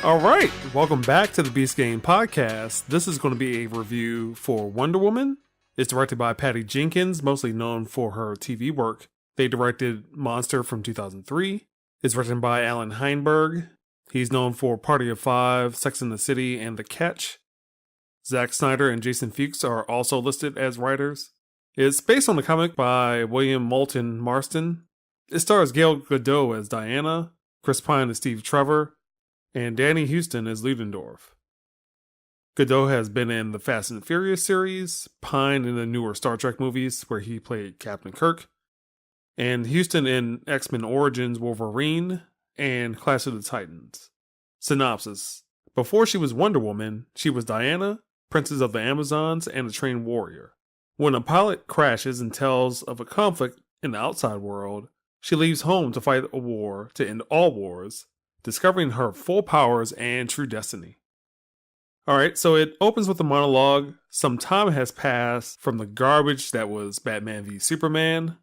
All right, welcome back to the Beast Game Podcast. This is going to be a review for Wonder Woman. It's directed by Patty Jenkins, mostly known for her TV work. They directed Monster from 2003. It's written by Alan Heinberg. He's known for Party of Five, Sex and the City, and The Catch. Zack Snyder and Jason Fuchs are also listed as writers. It's based on the comic by William Moulton Marston. It stars Gal Gadot as Diana, Chris Pine as Steve Trevor, and Danny Houston as Ludendorff. Gadot has been in the Fast and Furious series, Pine in the newer Star Trek movies where he played Captain Kirk, and Houston in X-Men Origins Wolverine and Clash of the Titans. Synopsis. Before she was Wonder Woman, she was Diana, Princess of the Amazons, and a trained warrior. When a pilot crashes and tells of a conflict in the outside world, she leaves home to fight a war to end all wars, discovering her full powers and true destiny. Alright, so it opens with a monologue. Some time has passed from the garbage that was Batman v Superman.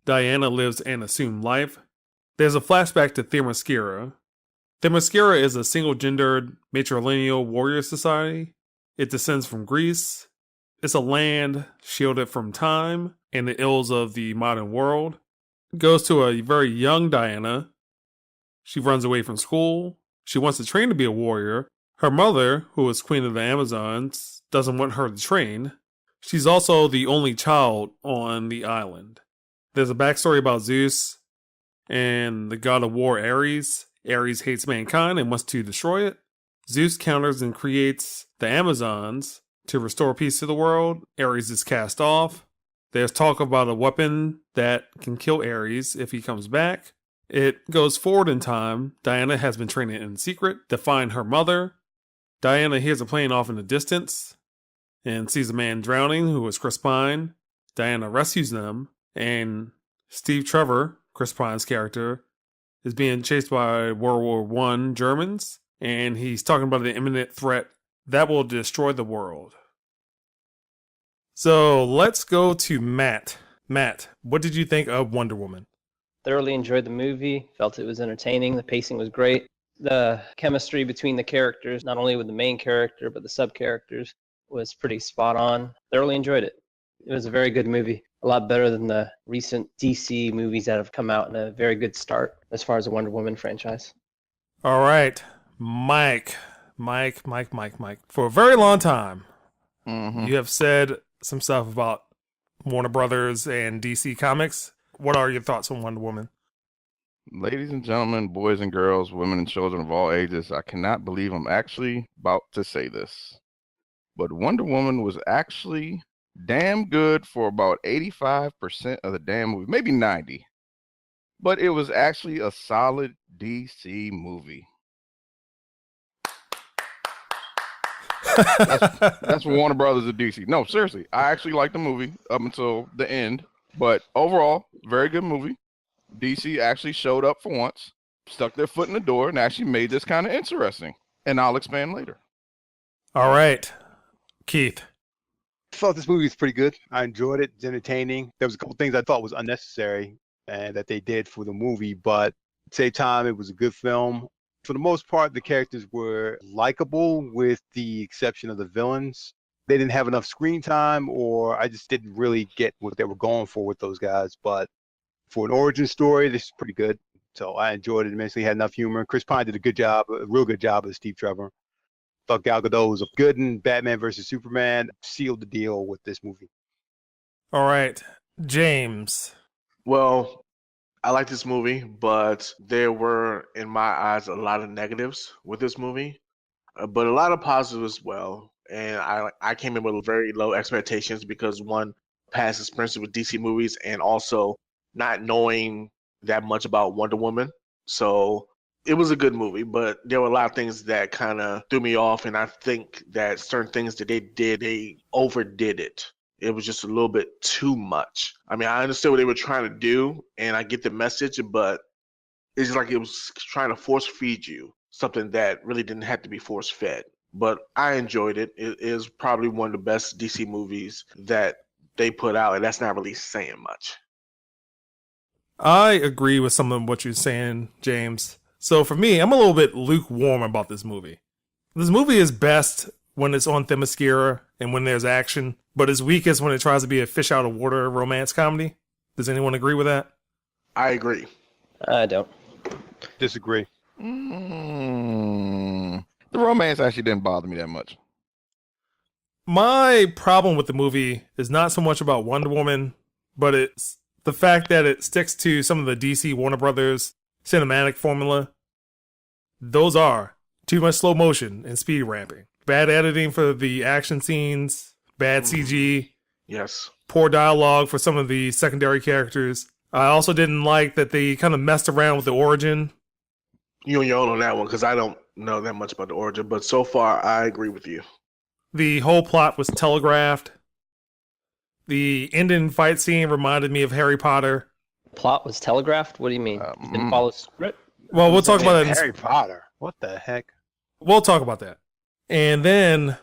Diana lives an assumed life. There's a flashback to Themyscira. Themyscira is a single-gendered matrilineal warrior society. It descends from Greece. It's a land shielded from time and the ills of the modern world. It goes to a very young Diana. She runs away from school. She wants to train to be a warrior. Her mother, who is Queen of the Amazons, doesn't want her to train. She's also the only child on the island. There's a backstory about Zeus and the god of war Ares. Ares hates mankind and wants to destroy it. Zeus counters and creates the Amazons to restore peace to the world. Ares is cast off. There's talk about a weapon that can kill Ares if he comes back. It goes forward in time. Diana has been training in secret to find her mother. Diana hears a plane off in the distance and sees a man drowning who is Chris Pine. Diana rescues them, and Steve Trevor, Chris Pine's character, is being chased by World War I Germans, and he's talking about the imminent threat that will destroy the world. So let's go to Matt. Matt, what did you think of Wonder Woman? Thoroughly enjoyed the movie, felt it was entertaining, the pacing was great. The chemistry between the characters, not only with the main character, but the sub-characters, was pretty spot on. Thoroughly enjoyed it. It was a very good movie. A lot better than the recent DC movies that have come out, and a very good start as far as the Wonder Woman franchise. All right, Mike. For a very long time, you have said some stuff about Warner Brothers and DC Comics. What are your thoughts on Wonder Woman? Ladies and gentlemen, boys and girls, women and children of all ages, I cannot believe I'm actually about to say this, but Wonder Woman was actually damn good for about 85% of the damn movie, maybe 90. But it was actually a solid DC movie. That's Warner Brothers and DC. No, seriously, I actually liked the movie up until the end. But overall, very good movie. DC actually showed up for once, stuck their foot in the door, and actually made this kind of interesting. And I'll expand later. All right, Keith. I thought this movie was pretty good. I enjoyed it. It's entertaining. There was a couple things I thought was unnecessary and that they did for the movie, but at the same time, it was a good film. For the most part, the characters were likable with the exception of the villains. They didn't have enough screen time, or I just didn't really get what they were going for with those guys. But for an origin story, this is pretty good. So I enjoyed it immensely. Had enough humor. Chris Pine did a good job, a real good job as Steve Trevor. Thought Gal Gadot was good in Batman versus Superman. Sealed the deal with this movie. All right, James. Well, I like this movie, but there were, in my eyes, a lot of negatives with this movie, but a lot of positives as well. And I came in with very low expectations because, one, past experiences with DC movies and also not knowing that much about Wonder Woman. So it was a good movie, but there were a lot of things that kind of threw me off. And I think that certain things that they did, they overdid it. It was just a little bit too much. I mean, I understood what they were trying to do and I get the message, but it's like it was trying to force feed you something that really didn't have to be force fed. But I enjoyed it. It is probably one of the best DC movies that they put out, and that's not really saying much. I agree with some of what you're saying, James. So for me, I'm a little bit lukewarm about this movie. This movie is best when it's on Themyscira and when there's action, but it's weakest when it tries to be a fish out of water romance comedy. Does anyone agree with that? I agree. I don't. Disagree. The romance actually didn't bother me that much. My problem with the movie is not so much about Wonder Woman, but it's the fact that it sticks to some of the DC Warner Brothers cinematic formula. Those are too much slow motion and speed ramping, bad editing for the action scenes, bad CG, Yes. poor dialogue for some of the secondary characters. I also didn't like that they kind of messed around with the origin. You on your own on that one because I don't know that much about the origin, but so far I agree with you. The whole plot was telegraphed. The ending fight scene reminded me of Harry Potter. Plot was telegraphed? What do you mean? You didn't follow script? Well, we'll talk about that. Harry Potter. What the heck? We'll talk about that. And then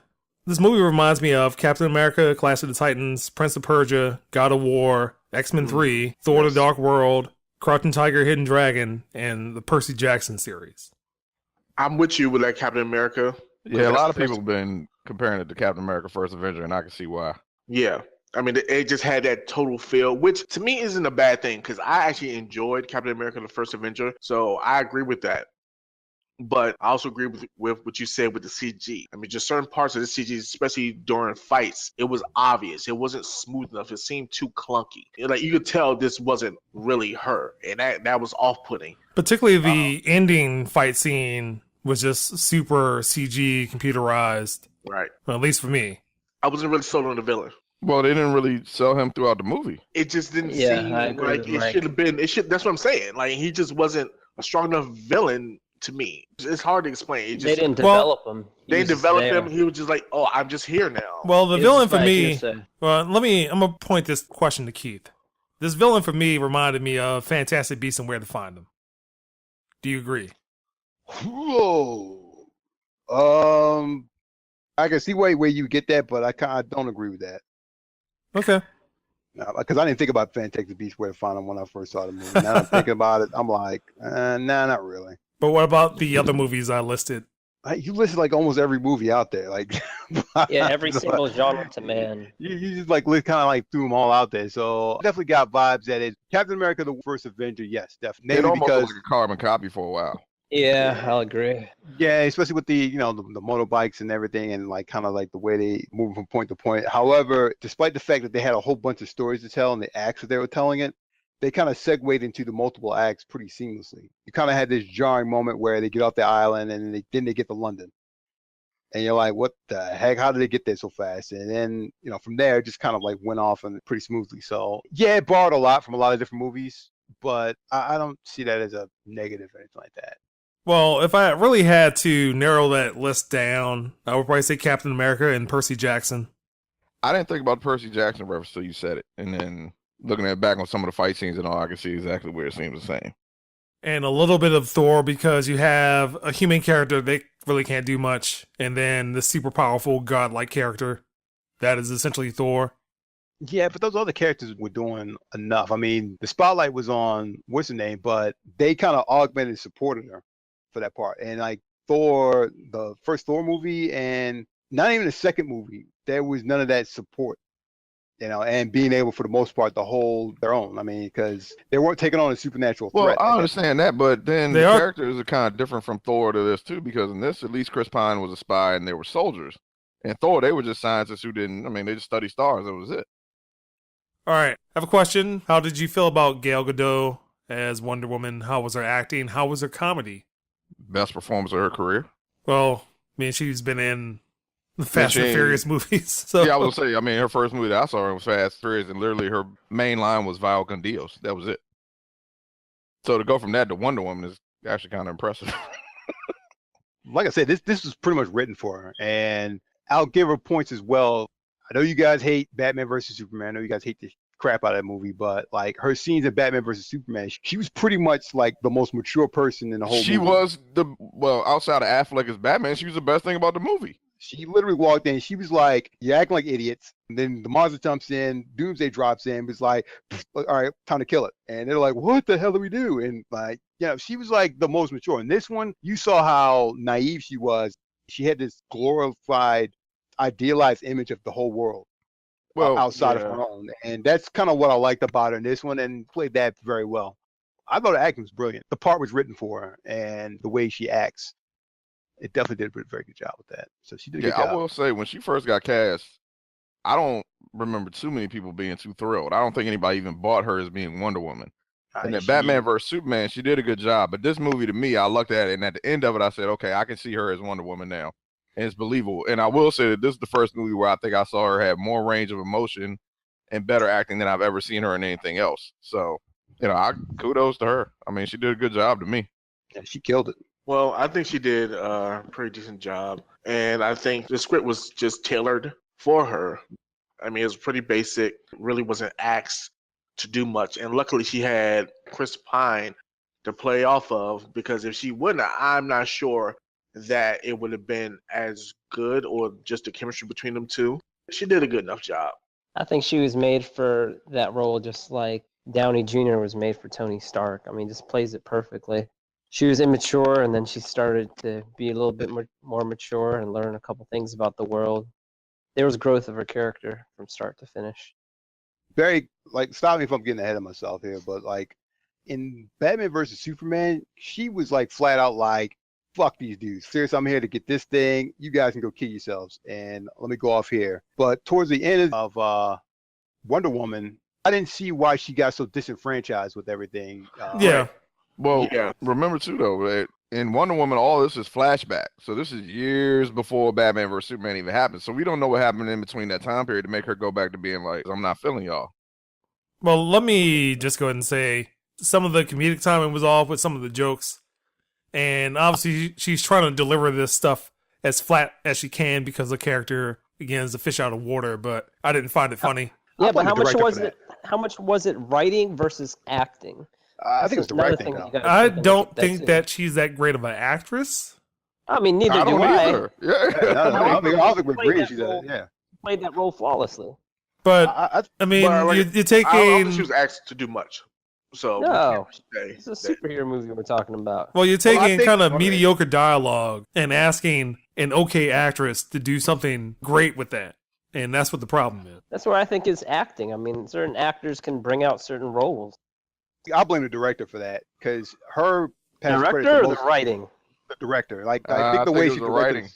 this movie reminds me of Captain America, Clash of the Titans, Prince of Persia, God of War, X-Men 3, Thor: The Dark World, Crouching Tiger, Hidden Dragon, and the Percy Jackson series. I'm with you with that Captain America. Yeah, a lot of people have been comparing it to Captain America First Avenger, and I can see why. Yeah. I mean, it just had that total feel, which to me isn't a bad thing because I actually enjoyed Captain America the First Avenger. So I agree with that. But I also agree with what you said with the CG. I mean, just certain parts of the CG, especially during fights, it was obvious. It wasn't smooth enough. It seemed too clunky. Like you could tell this wasn't really her, and that was off-putting. Particularly the ending fight scene was just super CG computerized. Right. Well, at least for me. I wasn't really sold on the villain. Well, they didn't really sell him throughout the movie. It just didn't Yeah, seem I agree like with it Mike. should have been. That's what I'm saying. Like he just wasn't a strong enough villain to me. It's hard to explain. It just, They didn't develop him. He They was just developed there. him. He was just like, oh, I'm just here now. Well, the He was villain just for by me... hearsay. Well, I'm going to point this question to Keith. This villain for me reminded me of Fantastic Beasts and Where to Find Them. Do you agree? Whoa. I can see where you get that, but I don't agree with that. Okay. Because I didn't think about Fantastic Beasts Where to Find Them when I first saw the movie. Now I'm thinking about it, I'm like, nah, not really. But what about the other movies I listed? You listed like almost every movie out there, like Yeah, every single genre to man. You just like kind of like threw them all out there. So definitely got vibes that it's Captain America: The First Avenger. Yes, It definitely. almost Because looked like a carbon copy for a while. Yeah, I'll agree. yeah, especially with the the motorbikes and everything, and like kind of like the way they move from point to point. However, despite the fact that they had a whole bunch of stories to tell and the acts that they were telling it, they kind of segued into the multiple acts pretty seamlessly. You kind of had this jarring moment where they get off the island and then they get to London. And you're like, what the heck? How did they get there so fast? And then, from there, it just kind of like went off and pretty smoothly. So, yeah, it borrowed a lot from a lot of different movies, but I don't see that as a negative or anything like that. Well, if I really had to narrow that list down, I would probably say Captain America and Percy Jackson. I didn't think about the Percy Jackson reference till you said it. And then looking at back on some of the fight scenes and all, I can see exactly where it seems the same. And a little bit of Thor because you have a human character that really can't do much, and then the super powerful godlike character that is essentially Thor. Yeah, but those other characters were doing enough. I mean, the spotlight was on what's her name, but they kind of augmented and supported her for that part. And like Thor, the first Thor movie, and not even the second movie, there was none of that support. And being able, for the most part, to hold their own. I mean, because they weren't taking on a supernatural Well, threat. I understand that, but then They the are- characters are kind of different from Thor to this too, because in this, at least Chris Pine was a spy and they were soldiers. And Thor, they were just scientists who they just study stars. That was it. All right, I have a question. How did you feel about Gal Gadot as Wonder Woman? How was her acting? How was her comedy? Best performance of her career. Well, I mean, she's been in the Fast and she- Furious movies. So Yeah, I was gonna say, her first movie that I saw her was Fast and Furious, and literally her main line was Vio con Dios. That was it. So to go from that to Wonder Woman is actually kind of impressive. Like I said, this was pretty much written for her, and I'll give her points as well. I know you guys hate Batman versus Superman. I know you guys hate the crap out of that movie, but like her scenes in Batman versus Superman, she was pretty much like the most mature person in the whole She movie. was outside of Affleck as Batman, she was the best thing about the movie. She literally walked in. She was like, "You're acting like idiots." And then the monster jumps in. Doomsday drops in. It's like, "All right, time to kill it." And they're like, "What the hell do we do?" And like, she was like the most mature. In this one, you saw how naive she was. She had this glorified, idealized image of the whole world Well, outside of yeah. her own, and that's kind of what I liked about her in this one, and played that very well. I thought the acting was brilliant. The part was written for her, and the way she acts, it definitely did a very good job with that. So she did a yeah, good I job. will say when she first got cast, I don't remember too many people being too thrilled. I don't think anybody even bought her as being Wonder Woman. And then Batman vs Superman, she did a good job. But this movie, to me, I looked at it, and at the end of it, I said, okay, I can see her as Wonder Woman now, and it's believable. And I will say that this is the first movie where I think I saw her have more range of emotion and better acting than I've ever seen her in anything else. So, kudos to her. I mean, she did a good job to me. Yeah, she killed it. Well, I think she did a pretty decent job, and I think the script was just tailored for her. I mean, it was pretty basic. Really wasn't asked to do much, and luckily she had Chris Pine to play off of, because if she wouldn't, I'm not sure that it would have been as good, or just the chemistry between them two. She did a good enough job. I think she was made for that role just like Downey Jr. was made for Tony Stark. I mean, just plays it perfectly. She was immature, and then she started to be a little bit more mature and learn a couple things about the world. There was growth of her character from start to finish. Very, like, stop me if I'm getting ahead of myself here, but like in Batman versus Superman, she was like flat out like, "Fuck these dudes. Seriously, I'm here to get this thing. You guys can go kill yourselves, and let me go off here." But towards the end of Wonder Woman, I didn't see why she got so disenfranchised with everything. Yeah. Well, Yeah. remember too though, that in Wonder Woman, all this is flashback. So this is years before Batman vs Superman even happened. So we don't know what happened in between that time period to make her go back to being like, "I'm not feeling y'all." Well, let me just go ahead and say some of the comedic timing was off with some of the jokes. And obviously, she's trying to deliver this stuff as flat as she can because the character, again, is a fish out of water, but I didn't find it funny. Yeah, but blame the how much director was for that. it? How much was it writing versus acting? I think it was That's another directing. thing Though. that you gotta I take a look don't at think too. that she's that great of an actress. I mean, neither I don't do I. either. Yeah. I don't think we Played agree. that She's role. yeah. Played that role flawlessly. But, I I mean, But, like, you're I don't taking... think she was asked to do much. So No, we can't it's a say that. superhero movie we're talking about. Well, you're Well, I taking think- kind of okay. mediocre dialogue and asking an okay actress to do something great with that. And that's what the problem is. That's where I think is acting. I mean, certain actors can bring out certain roles. I'll blame the director for that because her has credit Director the or most the writing? the director. Like I think I the think way it she was the directed. writing.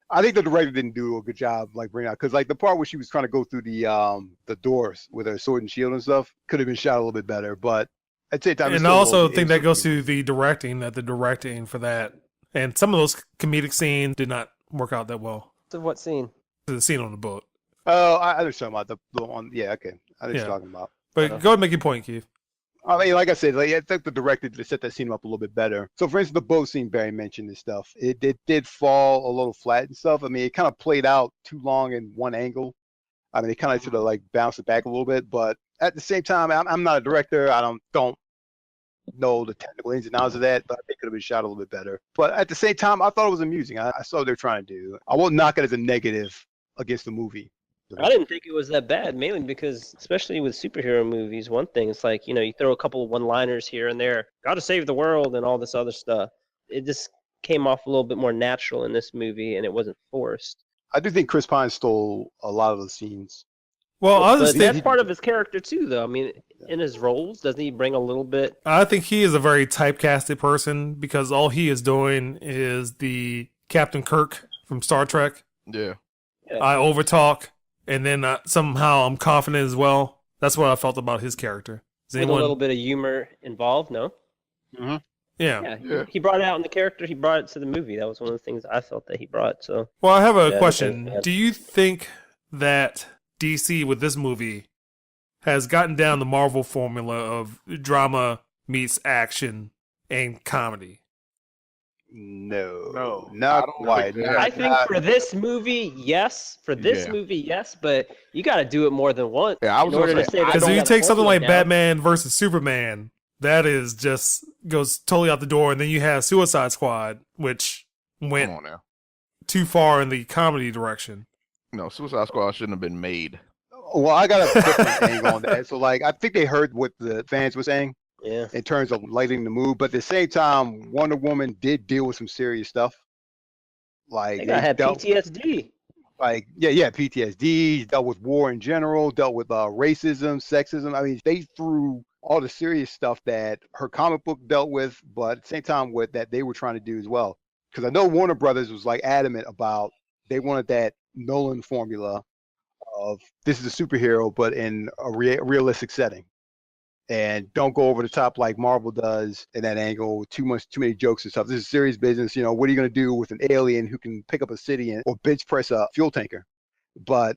I think the director didn't do a good job like bringing out because like the part where she was trying to go through the doors with her sword and shield and stuff could have been shot a little bit better. But at the same time, And I also think that goes to the directing, that the directing for that. And some of those comedic scenes did not work out that well. So what scene? The scene on the boat. Oh, I was talking about the one. Yeah, okay. I know what Yeah. you're talking about. But go ahead and make your point, Keith. I mean, like I said, like, I think the director to set that scene up a little bit better. So, for instance, the boat scene Barry mentioned and stuff, it did fall a little flat and stuff. I mean, it kind of played out too long in one angle. I mean, it kind of sort of like bounced it back a little bit. But at the same time, I'm not a director. I don't know the technical ins and outs of that, but I think it could have been shot a little bit better. But at the same time, I thought it was amusing. I saw what they're trying to do. I won't knock it as a negative against the movie. I didn't think it was that bad, mainly because, especially with superhero movies, one thing, it's like, you throw a couple of one-liners here and there, gotta save the world and all this other stuff. It just came off a little bit more natural in this movie, and it wasn't forced. I do think Chris Pine stole a lot of the scenes. Well, I But just that's think part of his character, too, though. I mean, in his roles, doesn't he bring a little bit? I think he is a very typecasted person because all he is doing is the Captain Kirk from Star Trek. Yeah. I overtalk, and then somehow I'm confident as well. That's what I felt about his character. Is With a little bit of humor involved, no? Yeah. Yeah. He brought it out in the character. He brought it to the movie. That was one of the things I felt that he brought. So Well, I have a Yeah, question. okay. Do you think that DC with this movie has gotten down the Marvel formula of drama meets action and comedy? No, I not don't quite. think that- I think for this movie, yes. For this Yeah. movie, yes. But you got to do it more than once. Yeah, I was in order gonna to say, say I that Because if you you got take the something formula like down. Batman versus Superman, that is just goes totally out the door, and then you have Suicide Squad, which Come went on now. too far in the comedy direction. No, Suicide Squad shouldn't have been made. Well, I got a different angle on that. So, like, I think they heard what the fans were saying Yeah. in terms of lightening the mood, but at the same time, Wonder Woman did deal with some serious stuff. Like, They gotta have dealt, PTSD. like, PTSD, dealt with war in general, dealt with racism, sexism. I mean, they threw all the serious stuff that her comic book dealt with, but at the same time, what that they were trying to do as well. Because I know Warner Brothers was like adamant about they wanted that Nolan formula of this is a superhero, but in a realistic setting. And don't go over the top like Marvel does in that angle. Too many jokes and stuff. This is serious business. You know, what are you going to do with an alien who can pick up a city or bench press a fuel tanker? But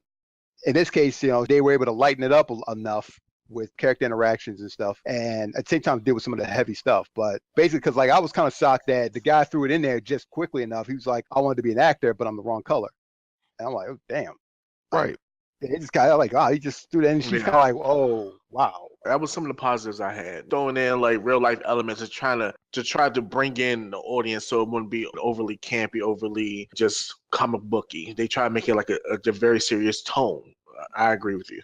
in this case, you know, they were able to lighten it up enough with character interactions and stuff, and at the same time deal with some of the heavy stuff. But basically, because like I was kind of shocked that the guy threw it in there just quickly enough. He was like, I wanted to be an actor, but I'm the wrong color. And I'm like, oh damn. Right. It just kind of like, he just threw that in. She's kind of like, oh wow. That was some of the positives I had. Throwing in like real life elements and try to bring in the audience so it wouldn't be overly campy, overly just comic booky. They try to make it like a very serious tone. I agree with you.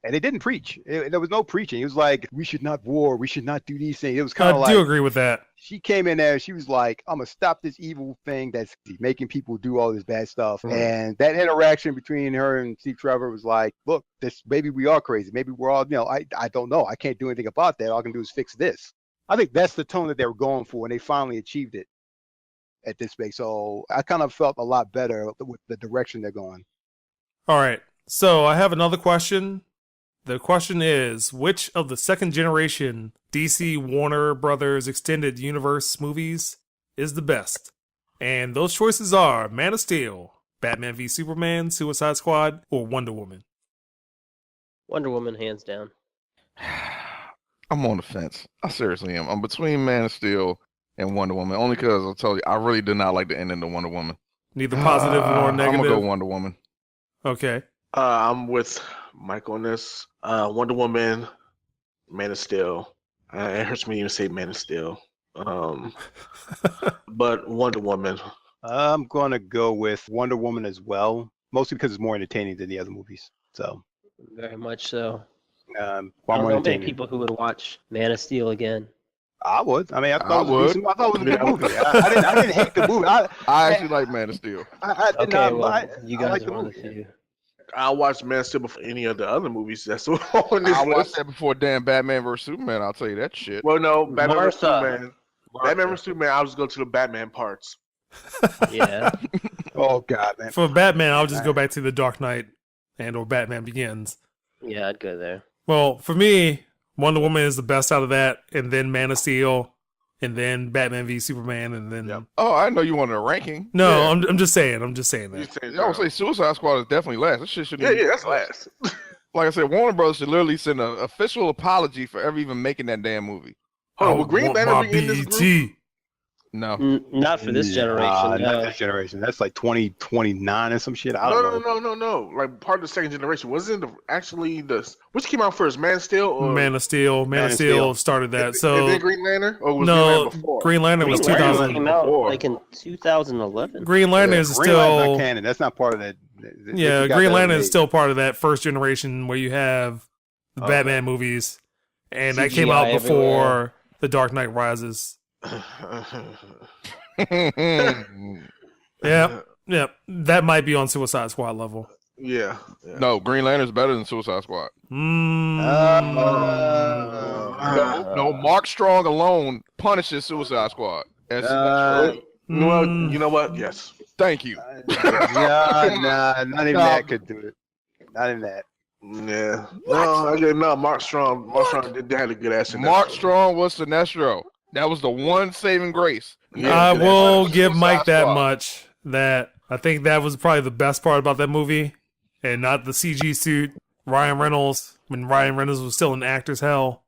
And they didn't preach. There was no preaching. It was like, we should not war. We should not do these things. It was kind of like. I do agree with that. She came in there. She was like, I'm going to stop this evil thing that's making people do all this bad stuff. Mhm. And that interaction between her and Steve Trevor was like, look, maybe we are crazy. Maybe we're all, I don't know. I can't do anything about that. All I can do is fix this. I think that's the tone that they were going for, and they finally achieved it at this space. So I kind of felt a lot better with the direction they're going. All right. So I have another question. The question is, which of the second generation DC Warner Brothers Extended Universe movies is the best? And those choices are Man of Steel, Batman v Superman, Suicide Squad, or Wonder Woman. Wonder Woman, hands down. I'm on the fence. I seriously am. I'm between Man of Steel and Wonder Woman, only because I'll tell you, I really did not like the ending of Wonder Woman. Neither positive nor negative. I'm gonna go Wonder Woman. Okay. I'm with Mike on this. Wonder Woman, Man of Steel. It hurts me to even say Man of Steel. But Wonder Woman. I'm going to go with Wonder Woman as well, mostly because it's more entertaining than the other movies. So, Very much so. far I more don't know many entertaining. people who would watch Man of Steel again. I would. I mean, I thought I it was a decent- I thought it was a good movie. I didn't hate the movie. I actually like Man of Steel. I did Okay, not. well, you I guys like are the one of movie. the few. I watched Man of Steel before any of the other movies. That's on this I watched list. that before damn Batman vs Superman. I'll tell you that shit. Well, no, Batman vs Martha. Superman. Batman vs Superman. I'll just go to the Batman parts. Yeah. Oh God, man. For Batman, I'll just go back to The Dark Knight or Batman Begins. Yeah, I'd go there. Well, for me, Wonder Woman is the best out of that, and then Man of Steel, and then Batman v Superman, and then. Yep. Oh, I know you wanted a ranking. No, Yeah. I'm just saying. I'm just saying You that. say I would say Suicide Squad is definitely last. That shit shouldn't yeah, even- that's last. Like I said, Warner Brothers should literally send an official apology for ever even making that damn movie. Hold on, I will Green want Lantern my be in this group? BET. No. Not for this generation. Not No. this generation. That's like 2029 or some shit. I don't know. No. Like part of the second generation. Wasn't actually the which came out first, Man of Steel or Man of Steel. Man of of Steel Steel. started that. and So then Green Lantern? Or was Green no, Lantern before? Green Lantern was Green Lantern 2000. came out before. like in 2011. Green Lantern Yeah, is Green Lantern's still. not canon. That's not part of that. Yeah, They got Green that Lantern is made. still part of that first generation where you have the Okay. Batman movies, and that came out CGI before everywhere. The Dark Knight Rises. Yeah, yeah, that might be on Suicide Squad level. yeah. No, Green Lantern's better than Suicide Squad. No, Mark Strong alone punishes Suicide Squad. That's true. Well, you know what? Yes. Thank you. Nah, not even that could do it. Not even that. Yeah. No, Mark Strong. Mark Strong did have a good ass in that Mark show. Strong was Sinestro. That was the one saving grace. Yeah, I good will ass. give Mike Suicide that Squad. much. That I think that was probably the best part about that movie, and not the CG suit. Ryan Reynolds, when Ryan Reynolds was still in actor's hell.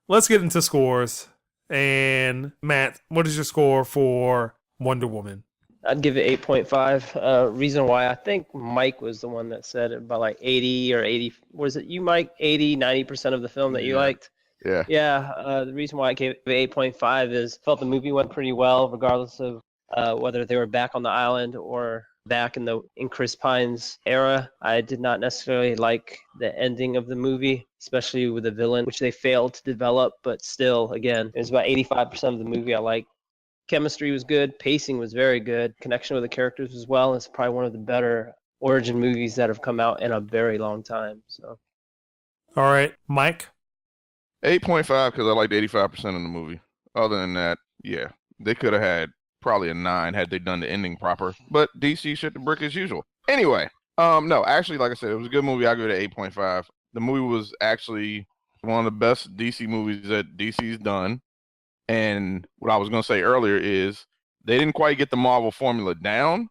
Let's get into scores. And Matt, what is your score for Wonder Woman? I'd give it 8.5. Reason why, I think Mike was the one that said about like 80 or 80. Was it you, Mike? 80, 90% of the film that you liked? Yeah. Yeah. The reason why I gave it 8.5 is felt the movie went pretty well, regardless of whether they were back on the island or back in Chris Pine's era. I did not necessarily like the ending of the movie, especially with the villain, which they failed to develop. But still, again, it was about 85% of the movie I liked. Chemistry was good. Pacing was very good. Connection with the characters as well. It's probably one of the better origin movies that have come out in a very long time. So, All right, Mike. 8.5 because I liked 85% of the movie. Other than that, yeah, they could have had probably a 9 had they done the ending proper. But DC shit the brick as usual. Anyway, no, actually, like I said, it was a good movie. I give it an 8.5. The movie was actually one of the best DC movies that DC's done. And what I was going to say earlier is they didn't quite get the Marvel formula down,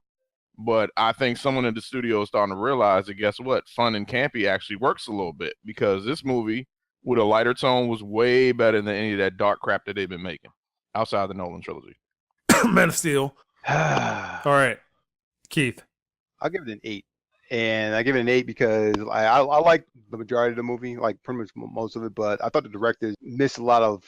but I think someone in the studio is starting to realize that, guess what? Fun and campy actually works a little bit, because this movie with a lighter tone was way better than any of that dark crap that they've been making outside the Nolan trilogy. Man of Steel. All right, Keith. I'll give it an 8. And I give it an 8 because I like the majority of the movie, like pretty much most of it, but I thought the director missed a lot of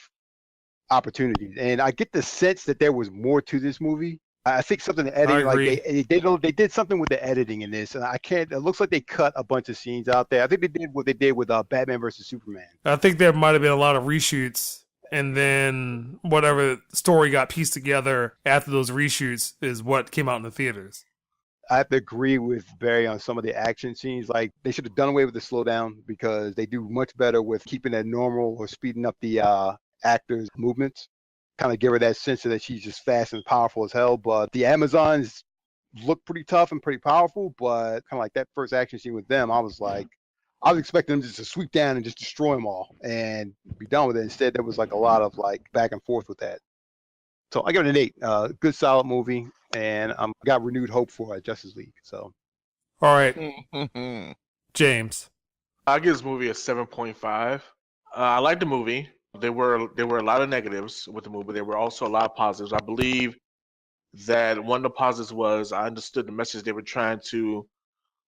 opportunities. And I get the sense that there was more to this movie. I think something the editing, like they did something with the editing in this, and I can't. It looks like they cut a bunch of scenes out there. I think they did what they did with Batman versus Superman. I think there might have been a lot of reshoots, and then whatever story got pieced together after those reshoots is what came out in the theaters. I have to agree with Barry on some of the action scenes. Like, they should have done away with the slowdown, because they do much better with keeping that normal or speeding up the actors' movements. Kind of give her that sense that she's just fast and powerful as hell. But the Amazons look pretty tough and pretty powerful, but kind of like that first action scene with them, I was expecting them just to sweep down and just destroy them all and be done with it. Instead, there was like a lot of like back and forth with that. So I give it an 8. Good, solid movie, and got renewed hope for Justice League. So, all right, James. I give this movie a 7.5. I like the movie. There were a lot of negatives with the movie. There were also a lot of positives. I believe that one of the positives was I understood the message they were trying to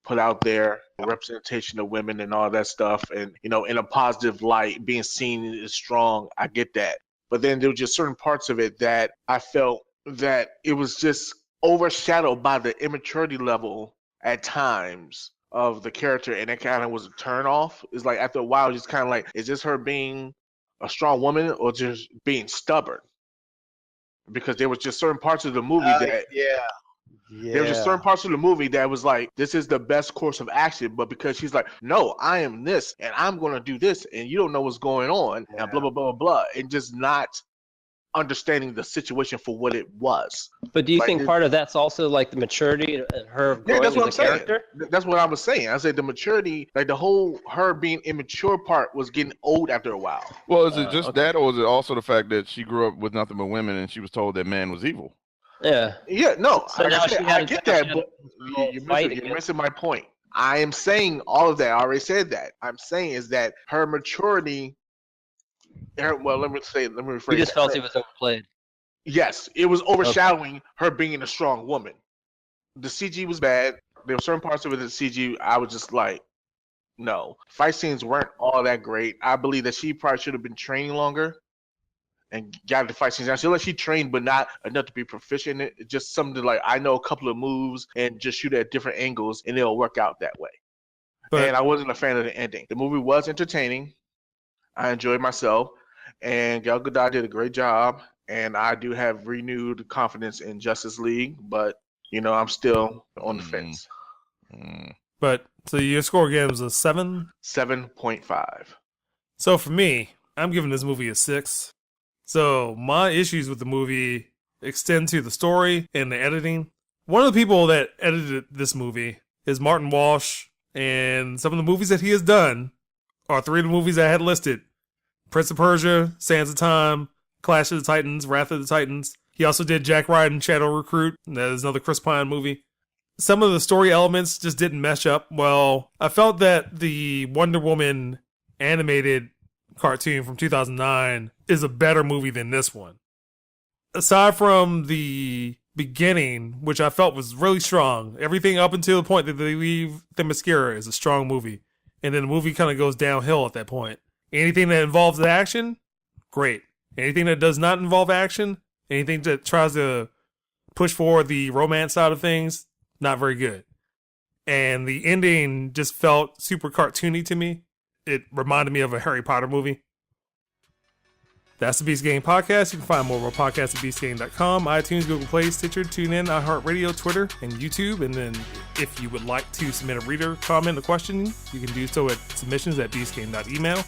put out there, representation of women and all that stuff, and in a positive light, being seen as strong. I get that, but then there were just certain parts of it that I felt that it was just overshadowed by the immaturity level at times of the character, and it kind of was a turn off. It's like after a while, just kind of like, is this her being a strong woman or just being stubborn? Because there was just certain parts of the movie that there was just certain parts of the movie that was like, this is the best course of action, but because she's like, no, I am this and I'm gonna do this, and you don't know what's going on, and blah blah blah blah blah, and just not understanding the situation for what it was. But do you think part of that's also like the maturity and her growing as a character? That's what I was saying. I said the maturity, like the whole her being immature part was getting old after a while. Well, is it just that, or is it also the fact that she grew up with nothing but women and she was told that man was evil? Yeah. Yeah, no, So now I get that, but you're missing my point. I am saying all of that. I already said that. I'm saying is that her maturity. Well, let me rephrase. You just felt it was overplayed. Yes, it was overshadowing her being a strong woman. The CG was bad. There were certain parts of it, the CG, I was just like, no. Fight scenes weren't all that great. I believe that she probably should have been training longer and got the fight scenes. I feel like she trained, but not enough to be proficient in it. It's just something like, I know a couple of moves and just shoot at different angles, and it'll work out that way. And I wasn't a fan of the ending. The movie was entertaining. I enjoyed myself, and Gal Gadot did a great job, and I do have renewed confidence in Justice League, but, I'm still on the fence. But, so your score again was a 7? 7.5. So for me, I'm giving this movie a 6. So my issues with the movie extend to the story and the editing. One of the people that edited this movie is Martin Walsh, and some of the movies that he has done are 3 of the movies I had listed: Prince of Persia, Sands of Time, Clash of the Titans, Wrath of the Titans. He also did Jack Ryan, Shadow Recruit. That is another Chris Pine movie. Some of the story elements just didn't mesh up well. I felt that the Wonder Woman animated cartoon from 2009 is a better movie than this one. Aside from the beginning, which I felt was really strong, everything up until the point that they leave the mascara is a strong movie. And then the movie kind of goes downhill at that point. Anything that involves the action, great. Anything that does not involve action, anything that tries to push forward the romance side of things, not very good. And the ending just felt super cartoony to me. It reminded me of a Harry Potter movie. That's the Beast Game Podcast. You can find more of our podcasts at beastgame.com, iTunes, Google Play, Stitcher, TuneIn, iHeartRadio, Twitter, and YouTube. And then if you would like to submit a reader comment or question, you can do so at submissions@beastgame.email.